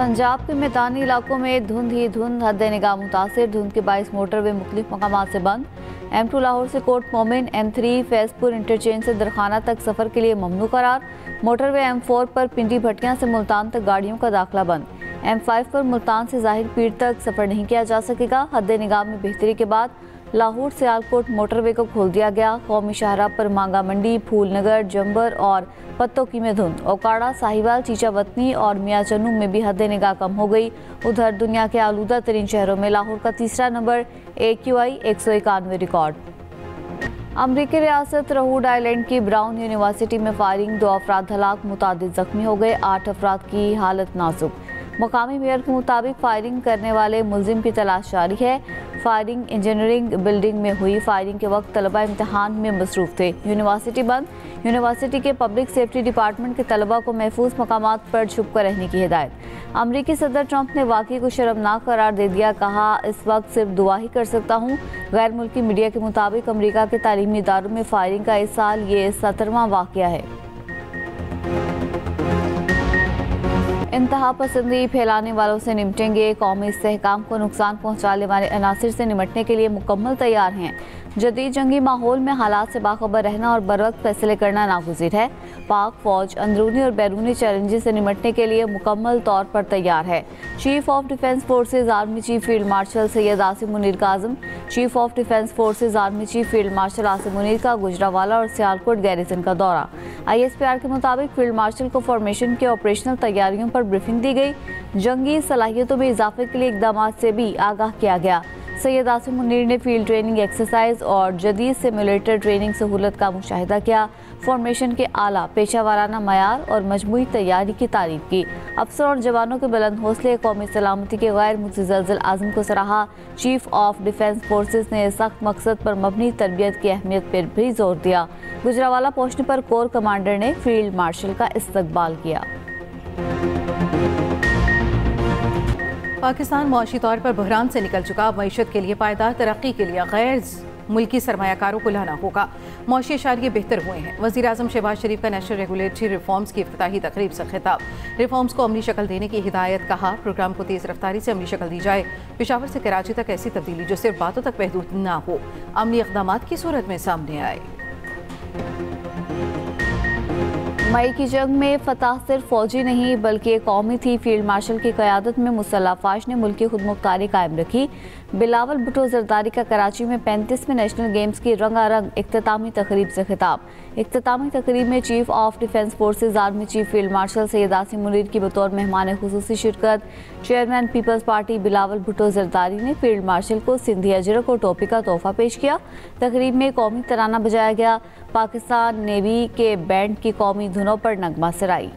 पंजाब के मैदानी इलाकों में धुंध ही धुंध, हद निगाह मुतासिर। धुंध के बाइस मोटरवे मुख्तलिफ मकामात से बंद। M2 लाहौर से कोट मोमिन, M3 फैजपुर इंटरचेंज से दरखाना तक सफ़र के लिए ममनू करार। मोटरवे M4 पर पिंडी भटियां से मुल्तान तक गाड़ियों का दाखिला बंद। M5 पर मुल्तान से ज़ाहिर पीर तक सफ़र नहीं किया जा सकेगा। हद निगाह में बेहतरी के बाद लाहौर सियालकोट मोटरवे को खोल दिया गया। कौमी शाहरा पर मांगा मंडी, फूलनगर, जंबर और पत्तोकी में धुंध। ओकाड़ा, साहिवाल, चीचावतनी और मियाँ चन्नू में भी हद निगाह कम हो गई। उधर दुनिया के आलूदा तरीन शहरों में लाहौर का तीसरा नंबर AQI 191 रिकॉर्ड। अमरीकी रियासत रहोड आइलैंड की ब्राउन यूनिवर्सिटी में फायरिंग, 2 अफराद हलाक, मुतादिद जख्मी हो गए। 8 अफराद की हालत नाजुक। मकामी मेयर के मुताबिक फायरिंग करने वाले मुलजिम की तलाश जारी है। फायरिंग इंजीनियरिंग बिल्डिंग में हुई। फायरिंग के वक्त तलबा इम्तहान में मसरूफ थे। यूनिवर्सिटी बंद। यूनिवर्सिटी के पब्लिक सेफ्टी डिपार्टमेंट के तलबा को महफूज मकामात पर छुप कर रहने की हिदायत। अमरीकी सदर ट्रंप ने वाक़ई को शर्मनाक करार दे दिया। कहा, इस वक्त सिर्फ दुआ ही कर सकता हूँ। गैर मुल्की मीडिया के मुताबिक अमरीका के तालीमी इदारों में फायरिंग का इस साल ये 17वां वाक़या है। इंतहा पसंदी फैलाने वालों से निपटेंगे। कौमी इस्तेहकाम को नुकसान पहुँचाने वाले अनासिर से निपटने के लिए मुकम्मल तैयार हैं। जदीद जंगी माहौल में हालात से बाखबर रहना और बरवक्त फैसले करना नागुज़ीर है। पाक फौज अंदरूनी और बैरूनी चैलेंजेस से निपटने के लिए मुकम्मल तौर पर तैयार है। Chief of defence forces army chief field marshal Syed Asim Munir का आज़म। Chief of defence forces army chief field marshal Asim Munir का गुजरावाला और सियालकोट गैरिसन का दौरा। ISPR के मुताबिक फील्ड मार्शल को फॉर्मेशन के ऑपरेशनल तैयारियों पर ब्रीफिंग दी गई। जंगी सलाहियतों में इजाफे के लिए इकदाम से भी आगाह किया गया। सैयद आसिम मुनीर ने फील्ड ट्रेनिंग एक्सरसाइज और जदीद सिमुलेटर ट्रेनिंग सहूलत का मुशाहिदा किया। फॉर्मेशन के आला पेशा वाराना मयार और मजमूई तैयारी की तारीफ की। अफसर और जवानों के बुलंद हौसले, कौमी सलामती के गैर मुतज़लज़ल आज़म को सराहा। चीफ ऑफ डिफेंस फोर्सेज ने सख्त मकसद पर मबनी तरबियत की अहमियत पर भी जोर दिया। गुजरावाला पहुंचने पर कोर कमांडर ने फील्ड मार्शल का इस्तकबाल किया। पाकिस्तान मुआशी तौर पर बहरान से निकल चुका। मईशत के लिए पायदार तरक्की के लिए गैर मुल्की सरमायाकारों को लाना होगा। मुआशी इशारे बेहतर हुए हैं। वज़ीर आज़म शहबाज शरीफ का नेशनल रेगुलेटरी रिफॉर्म्स की इफ्तिताही तकरीब से खिताब। रिफॉर्म्स को अमली शक्ल देने की हिदायत। कहा, प्रोग्राम को तेज़ रफ्तारी से अमली शक्ल दी जाए। पेशावर से कराची तक ऐसी तब्दीली जो सिर्फ बातों तक महदूद ना हो, अमली इक़दामात की सूरत में सामने आए। मई की जंग में फतह सिर्फ फौजी नहीं बल्कि कौमी थी। फील्ड मार्शल की क़यादत में मुसल्लह फ़ौज ने मुल्की खुदमुख्तारी कायम रखी। बिलावल भुट्टो जरदारी का कराची में 35वें नेशनल गेम्स की रंगारंग इख्तितामी तकरीब से खिताब। इख्तितामी तकरीब में chief of defence forces army chief field marshal Syed Asim Munir की बतौर मेहमान खुसूसी शिरकत। Chairman People's Party Bilawal Bhutto Zardari ने फील्ड मार्शल को सिंधी अजरक और टोपी का तोहफा पेश किया। तकरीब में कौमी तराना बजाया गया। पाकिस्तान नेवी के बैंड की कौमी धुनों पर नगमा सराई।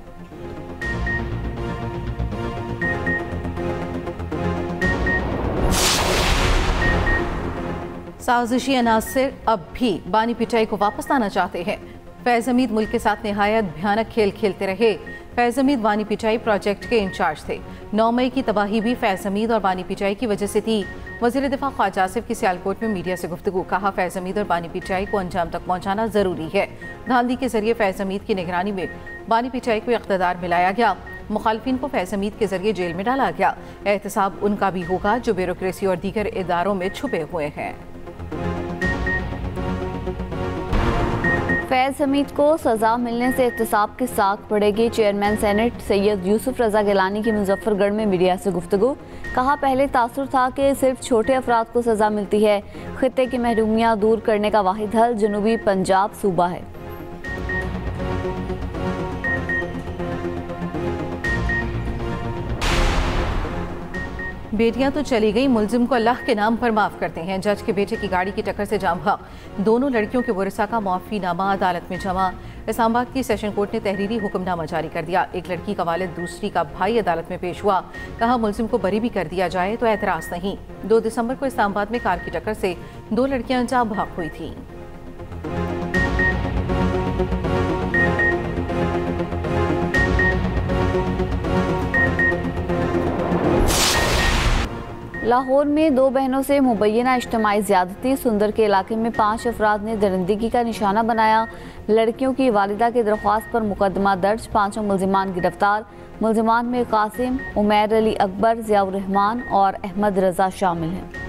साजिशी अनासिर अब भी बानी पिटाई को वापस लाना चाहते हैं। फैज़ हमीद मुल्क के साथ नहायत भयानक खेल खेलते रहे। फैज़ हमीद बानी पिटाई प्रोजेक्ट के इंचार्ज थे। 9 मई की तबाही भी फैज़ हमीद और बानी पिटाई की वजह से थी। वज़ीर दिफा ख्वाजा आसिफ की सियालकोट में मीडिया से गुफ्तगू। कहा, फैज़ हमीद और बानी पिटाई को अंजाम तक पहुँचाना ज़रूरी है। धांधली के जरिए फैज़ हमीद की निगरानी में बानी पिटाई को इक़्तिदार मिलाया गया। मुखालफिन को फैज़ हमीद के जरिए जेल में डाला गया। एहतसाब उनका भी होगा जो ब्यूरोक्रेसी और दीगर इदारों में छुपे हुए हैं। फैज़ हमीद को सजा मिलने से एहतसाब की साख बढ़ेगी। चेयरमैन सेनेट सैयद यूसुफ रजा गिलानी की मुजफ्फरगढ़ में मीडिया से गुफ्तगू। कहा, पहले तासुर था कि सिर्फ छोटे अफराद को सजा मिलती है। खित्ते की महरूमियाँ दूर करने का वाहिद हल जनूबी पंजाब सूबा है। बेटियां तो चली गई, मुलजिम को अल्लाह के नाम पर माफ करते हैं। जज के बेटे की गाड़ी की टक्कर से जाम बहक। दोनों लड़कियों के वरिसा का मुआफ़ीनामा अदालत में जमा। इस्लामाबाद की सेशन कोर्ट ने तहरीरी हुक्मनामा जारी कर दिया। एक लड़की का वालिद दूसरी का भाई अदालत में पेश हुआ। कहा, मुलजिम को बरी भी कर दिया जाए तो एतराज़ नहीं। 2 दिसंबर को इस्लामाबाद में कार की टक्कर से 2 लड़कियां जाम बहक हुई थी। लाहौर में 2 बहनों से मुबैना इज्तिमाई ज़्यादती। सुंदर के इलाके में 5 अफराद ने दरिंदगी का निशाना बनाया। लड़कियों की वालिदा की दरख्वास्त पर मुकदमा दर्ज। 5 मुलजिमान गिरफ्तार। मुलजिमान में कासिम, उमैर अली अकबर, ज़ियाउर रहमान और अहमद रजा शामिल हैं।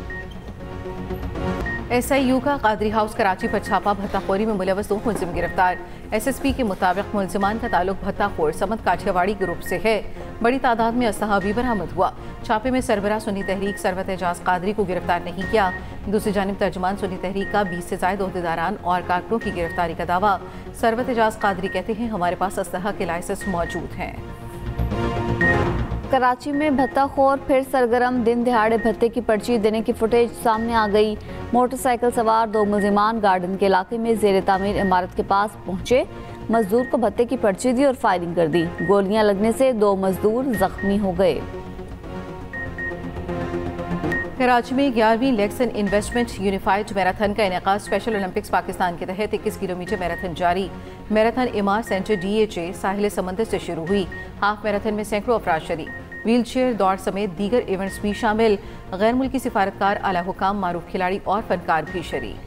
SIU का कादरी हाउस कराची पर छापा। भत्ताखोरी में मुलव्वस 2 मुलजिम गिरफ्तार। SSP के मुताबिक मुलजिमान का ताल्लुक भत्ताखोर समत काठियावाड़ी ग्रुप से है। बड़ी तादाद में असलहा भी बरामद हुआ। छापे में सरबरा सुन्नी तहरीक सरवत एजाज कादरी को गिरफ्तार नहीं किया। दूसरी जानिब तर्जुमान सुन्नी तहरीक का 20 से ज़ायद ओहदेदारान और कारकुनों की गिरफ्तारी का दावा। सरवत एजाज कादरी कहते हैं, हमारे पास असलहा के लाइसेंस मौजूद हैं। कराची में भत्ताखोर फिर सरगर्म। दिन दिहाड़े भत्ते की पर्ची देने की फुटेज सामने आ गई। मोटरसाइकिल सवार 2 मुलजिमान गार्डन के इलाके में ज़ेर तामीर इमारत के पास पहुंचे। मजदूर को भत्ते की पर्ची दी और फायरिंग कर दी। गोलियां लगने से 2 मजदूर जख्मी हो गए। कराची में 11वीं लेक्सन इन्वेस्टमेंट यूनिफाइड मैराथन का इनेकाद स्पेशल ओलंपिक्स पाकिस्तान के तहत 21 किलोमीटर मैराथन जारी। मैराथन इमार सेंटर DHA साहिल समंदर से शुरू हुई। हाफ मैराथन में सैकड़ों अफराद शरीक। व्हील चेयर दौड़ समेत दीगर इवेंट्स भी शामिल। गैर मुल्की सिफारतकार, आला हुकाम, मारूफ खिलाड़ी और फनकार भी शरीक।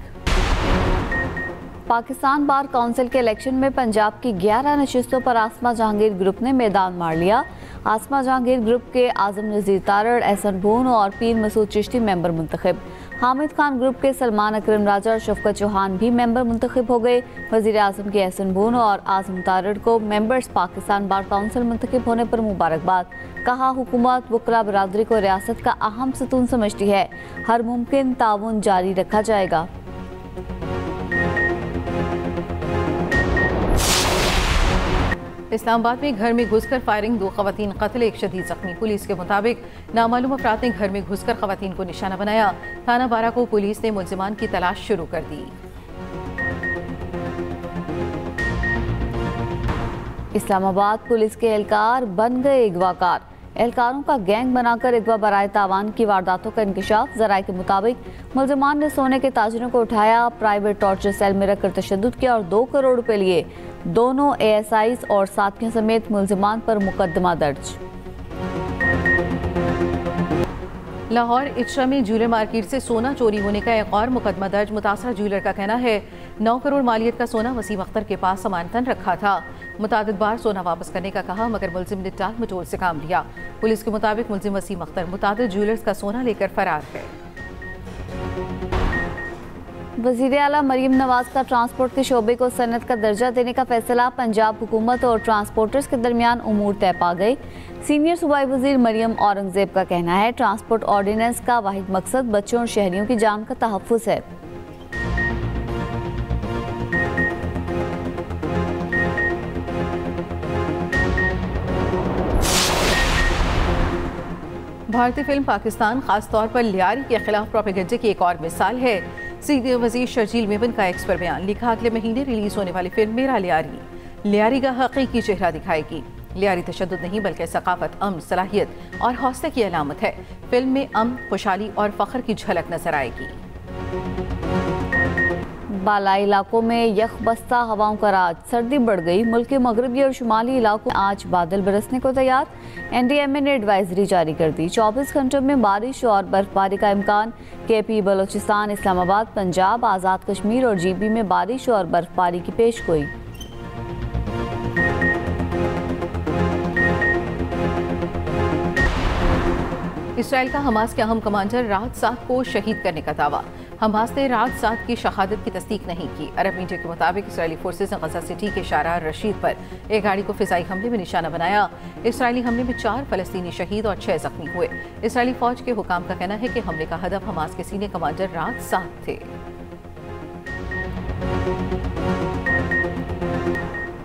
पाकिस्तान बार काउंसिल के इलेक्शन में पंजाब की 11 नशिस्तों पर आसमा जहांगीर ग्रुप ने मैदान मार लिया। आसमा जहांगीर ग्रुप के आजम नज़ीर तारड़, एहसन भून और पीर मसूद चिश्ती मेंबर मुंतखब। हामिद खान ग्रुप के सलमान अकरम राजा और शफकत चौहान भी मेंबर मुंतखब हो गए। वज़ीर आज़म के एहसन भून और आजम तारड़ को मेंबर्स पाकिस्तान बार काउंसिल मुंतखब होने पर मुबारकबाद। कहा, हुकूमत वकला बरादरी को रियासत का अहम सतून समझती है। हर मुमकिन ताउन जारी रखा जाएगा। इस्लामाबाद में घर में घुसकर फायरिंग, 2 खवातीन कत्ल, 1 शदीद जख्मी। पुलिस के मुताबिक नामालूम अफराद ने घर में घुसकर खवातीन को निशाना बनाया। थाना बारा को पुलिस ने मुलजिमान की तलाश शुरू कर दी। इस्लामाबाद पुलिस के एहलकार बन गए अगवाकार। एहलकारों का गैंग बनाकर अगवा बराए तावान की वारदातों का इंकशाफ। ज़राए के मुताबिक मुलजिमान ने सोने के ताजरों को उठाया, प्राइवेट टॉर्चर सेल में रखकर तशद्दुद किया और 2 करोड़ रुपए लिए। दोनों ASIs और साथियों समेत मुलजिमान पर मुकदमा दर्ज। लाहौर इचरा में ज्वेलर मार्केट से सोना चोरी होने का एक और मुकदमा दर्ज। मुतासरा ज्वेलर का कहना है 9 करोड़ मालियत का सोना वसीम अख्तर के पास अमानतन रखा था। मुतादिद बार सोना वापस करने का कहा, मगर मुलजिम ने टाल मटोल से काम लिया। पुलिस के मुताबिक मुलजिम वसीम अख्तर मुतादिद ज्वेलर्स का सोना लेकर फरार है। वज़ीर आला मरीम नवाज का ट्रांसपोर्ट के शोबे को सनत का दर्जा देने का फैसला। पंजाब हुकूमत और ट्रांसपोर्टर्स के दरमियान उमूर तय पा गए। सीनियर सूबाई वज़ीर मरियम औरंगजेब का कहना है, ट्रांसपोर्ट ऑर्डिनेंस का वाहिद मकसद बच्चों और शहरियों की जान का तहफ़्फ़ुज़ है। भारतीय फिल्म पाकिस्तान खासतौर पर लियारी के खिलाफ प्रोपेगेंडे की एक और मिसाल है। सीनियर वज़ीर शर्जील मेमन का एक्स पर बयान। लिखा, अगले महीने रिलीज होने वाली फिल्म मेरा लियारी का हकीकी चेहरा दिखाएगी। लियारी तशद्दुद नहीं बल्कि सकाफत, अमन, सलाहियत और हौसले की अलामत है। फिल्म में अमन, खुशहाली और फख्र की झलक नजर आएगी। बालाई इलाकों में यखबस्ता हवाओं का राज। सर्दी बढ़ गई। मुल्क के मगरबी और शुमाली इलाकों में आज बादल बरसने को तैयार। NDMA ने एडवाइजरी जारी कर दी। 24 घंटों में बारिश और बर्फबारी का इम्कान। KP, बलोचिस्तान, इस्लामाबाद, पंजाब, आज़ाद कश्मीर और GB में बारिश और बर्फबारी की पेशगोई। इसराइल का हमास के अहम कमांडर राहत साद को शहीद करने का दावा। हमास ने राहत साद की शहादत की तस्दीक नहीं की। अरब मीडिया के मुताबिक इसराइली फोर्सेज ने गजा सिटी के शारा रशीद पर एक गाड़ी को फिजाई हमले में निशाना बनाया। इसराइली हमले में 4 फलस्तीनी शहीद और 6 जख्मी हुए। इसराइली फौज के हुकाम का कहना है कि हमले का हदफ हमास के सीनियर कमांडर राहत साद थे।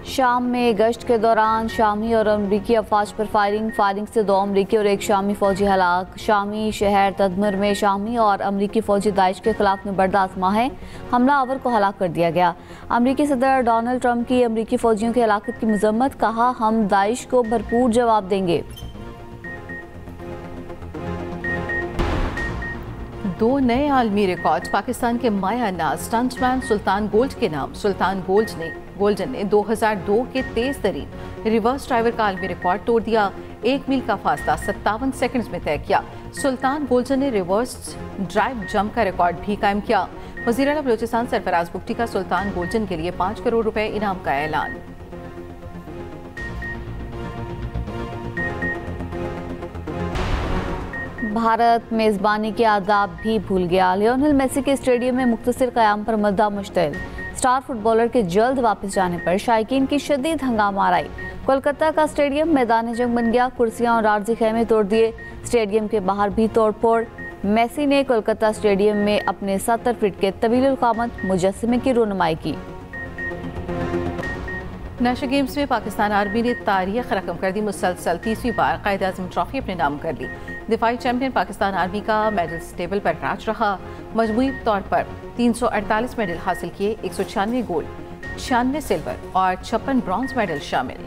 शाम में गश्त के दौरान शामी और अमरीकी अफवाज पर फायरिंग से 2 अमरीकी और 1 शामी फौजी हलाक। शामी शहर तदमर में शामी और अमरीकी फौजी दाइश के खिलाफ में बर्दाश्त आजमा है। हमला आवर को हलाक कर दिया गया। अमरीकी सदर डोनाल्ड ट्रंप की अमरीकी फौजियों की हलाकत की मजम्मत। कहा, हम दाइश को भरपूर जवाब देंगे। 2 नए आलमी रिकॉर्ड। पाकिस्तान के माया नाज स्टंटमैन सुल्तान गोल्ड के नाम। सुल्तान गोल्डन ने 2002 के तेज तरीन रिवर्स ड्राइवर का आलमी रिकॉर्ड तोड़ दिया। 1 मील का फासला 57 सेकंड्स में तय किया। सुल्तान गोल्जन ने रिवर्स ड्राइव जंप का रिकॉर्ड भी कायम किया। वज़ीर आला बलूचिस्तान सरफराज बुगटी का सुल्तान गोल्जन के लिए 5 करोड़ रुपए इनाम का ऐलान। भारत मेजबानी के आदाब भी भूल गया। लियोनेल मेसी के स्टेडियम में मुख्तसर क़याम पर मुद्दा मुश्तइल। स्टार फुटबॉलर के जल्द वापस जाने पर शायकीन की शदीद हंगामा आई। कोलकाता का स्टेडियम मैदान जंग बन गया। कुर्सियां और आरजी खेमे तोड़ दिए। स्टेडियम के बाहर भी तोड़फोड़। मेसी ने कोलकाता स्टेडियम में अपने 70 फीट के तवील क़ामत मुजस्समे की रोनुमाई की। नेशनल गेम्स में पाकिस्तान आर्मी ने तारीख रकम कर दी। मुसलसल तीसरी बार कायद-ए-आज़म ट्रॉफी अपने नाम कर ली। दिफाई चैंपियन पाकिस्तान आर्मी का मेडल्स टेबल पर राज रहा। मजमूई तौर पर 348 मेडल हासिल किए। 196 गोल्ड, 96 सिल्वर और 56 ब्रॉन्ज मेडल शामिल।